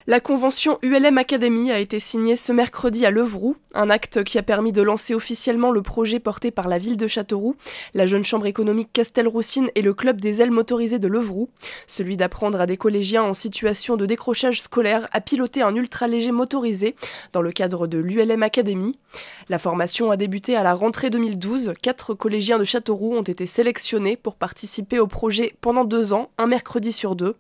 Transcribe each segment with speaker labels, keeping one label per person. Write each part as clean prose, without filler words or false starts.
Speaker 1: La convention ULM Academy a été signée ce mercredi à Levroux, un acte qui a permis de lancer officiellement le projet porté par la ville de Châteauroux, la jeune chambre économique Castelroussine et le club des ailes motorisées de Levroux, celui d'apprendre à des collégiens en situation de décrochage scolaire à piloter un ultra-léger motorisé dans le cadre de l'ULM Academy. La formation a débuté à la rentrée 2012, 4 collégiens de Châteauroux ont été sélectionnés pour participer au projet pendant 2 ans, un mercredi sur 2.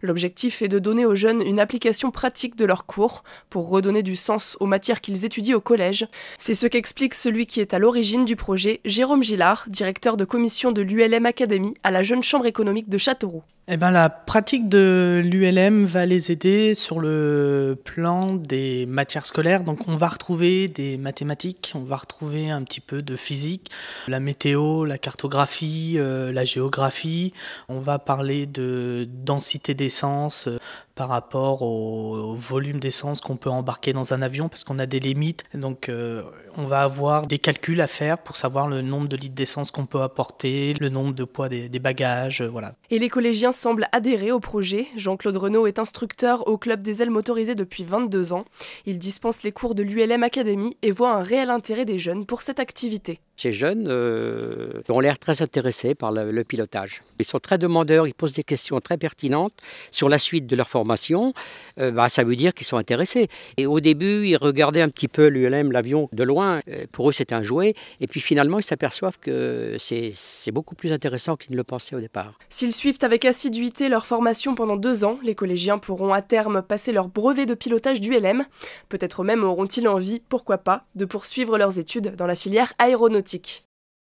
Speaker 1: L'objectif est de donner aux jeunes une application pratique de leurs cours pour redonner du sens aux matières qu'ils étudient au collège. C'est ce qu'explique celui qui est à l'origine du projet, Jérôme Gillard, directeur de commission de l'ULM Academy à la jeune chambre économique de Châteauroux.
Speaker 2: La pratique de l'ULM va les aider sur le plan des matières scolaires. Donc on va retrouver des mathématiques, on va retrouver un petit peu de physique, la météo, la cartographie, la géographie. On va parler de densité d'essence par rapport au volume d'essence qu'on peut embarquer dans un avion parce qu'on a des limites. Donc on va avoir des calculs à faire pour savoir le nombre de litres d'essence qu'on peut apporter, le nombre de poids des bagages, voilà.
Speaker 1: Et les collégiens semblent adhérer au projet. Jean-Claude Renaud est instructeur au club des ailes motorisées depuis 22 ans. Il dispense les cours de l'ULM Academy et voit un réel intérêt des jeunes pour cette activité.
Speaker 3: Ces jeunes ont l'air très intéressés par le pilotage. Ils sont très demandeurs, ils posent des questions très pertinentes sur la suite de leur formation. Ça veut dire qu'ils sont intéressés. Et au début, ils regardaient un petit peu l'ULM, l'avion, de loin. Pour eux, c'était un jouet. Et puis finalement, ils s'aperçoivent que c'est beaucoup plus intéressant qu'ils ne le pensaient au départ.
Speaker 1: S'ils suivent avec assiduité leur formation pendant 2 ans, les collégiens pourront à terme passer leur brevet de pilotage d'ULM. Peut-être même auront-ils envie, pourquoi pas, de poursuivre leurs études dans la filière aéronautique.